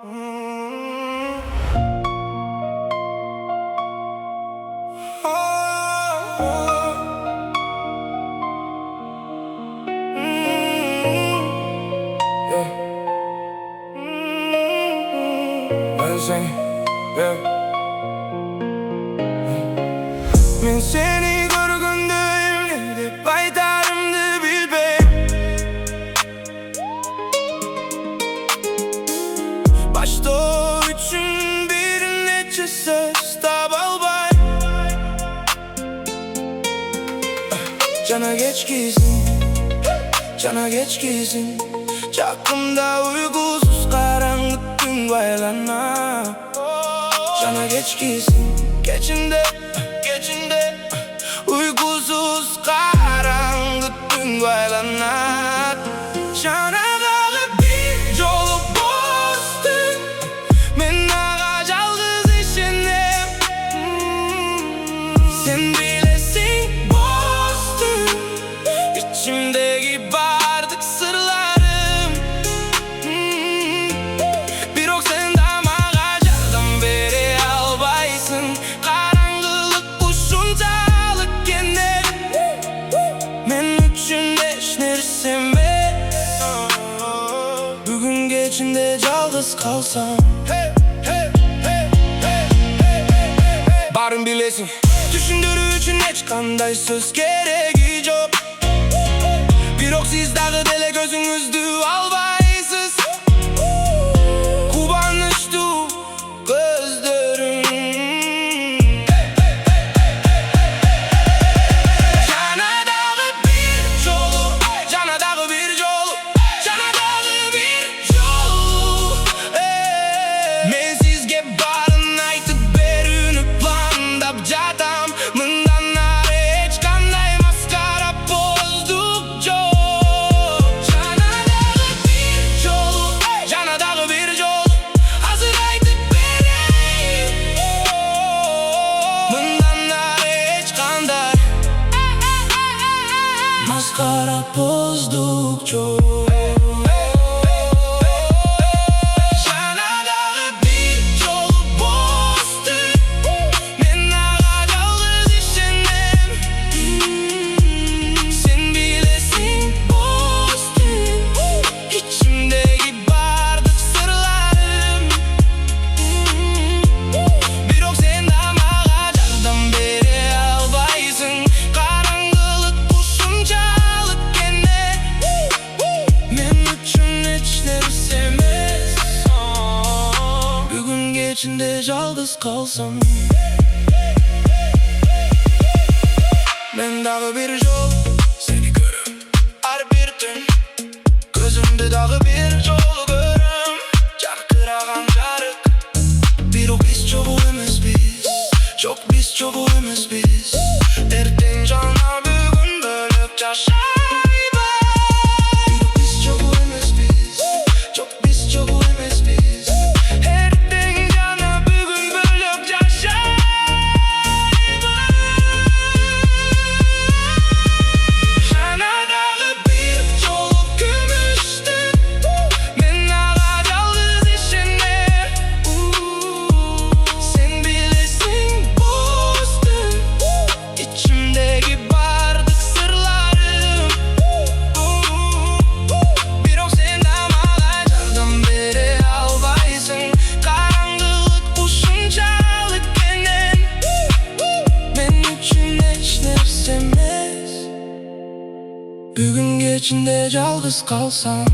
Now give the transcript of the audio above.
Men seni görgünde evlenip baytarımdı bilbey. Başta o üçün bir neçe söz tabalbay. Cana geç gizin, cana geç gizin. Çaktımda uygusuz karanlık gün baylana. Cana geç gizin, geçinde, geçinde. Uygusuz karanlık gün baylanar. Cana dağı bir yolu bozdun. Men ağa calgız işinem. Sen bilesin bozdun. İçimdeki bardık sırlarım. Bir ok senden ağaçlardan beri albaysın. Karanlık uçuncalık gene. Men üçün eşleri sevme. Bugün geçinde yalnız kalsam. Barın bilesin, düşündürü için hiç kanday söz gereği yok. Bir ok siz dağı dele gözünüzdü albaysız. Kubanıştı gözlerim. Cana dağı bir yolu, cana dağı bir yolu, cana dağı bir yolu. Men sizge barın aytıp berünüp bandap jatam. Mından nare hiç kanday maskara bozduk çok. Cana dağı bir yolu, cana dağı bir yolu. Hazır aytıp bereyim. Mından nare hiç kanday maskara bozduk çok. Cana dağı bir yolu bozdun. Men ağa calgız işinem. Sen bilesin bozdun. İçimdeki bardık sırlarım. Bir ok senden ağaçlardan beri albaysın. Karanlık uçuncalık gene. Men üçün içleri sevmez. Bugün geçinde yalnız kalsam. Ben dağı bir yol, seni görüm her bir gün. Gözümde dağı bir yolu görüm. Çarkırağan çarık. Bir ok biz çok uyumuz biz. Çok biz çok uyumuz biz. Erten cana bugün bölüp yaşayba. Bir ok biz çok uyumuz biz. Çok biz çok uyumuz biz. Erten cana bugün bölüp yaşayba. Cana dağı bir yolu gümüştün. Men ağa calgız işine. Sen bilesin bozdun. İçimdeki bardık sırlarım. Bir ok senden ağaçlardan beri albaysın. Karanlık uçuncalık gene. Men üçün eşler sevmez. Bugün geçinde yalnız kalsam.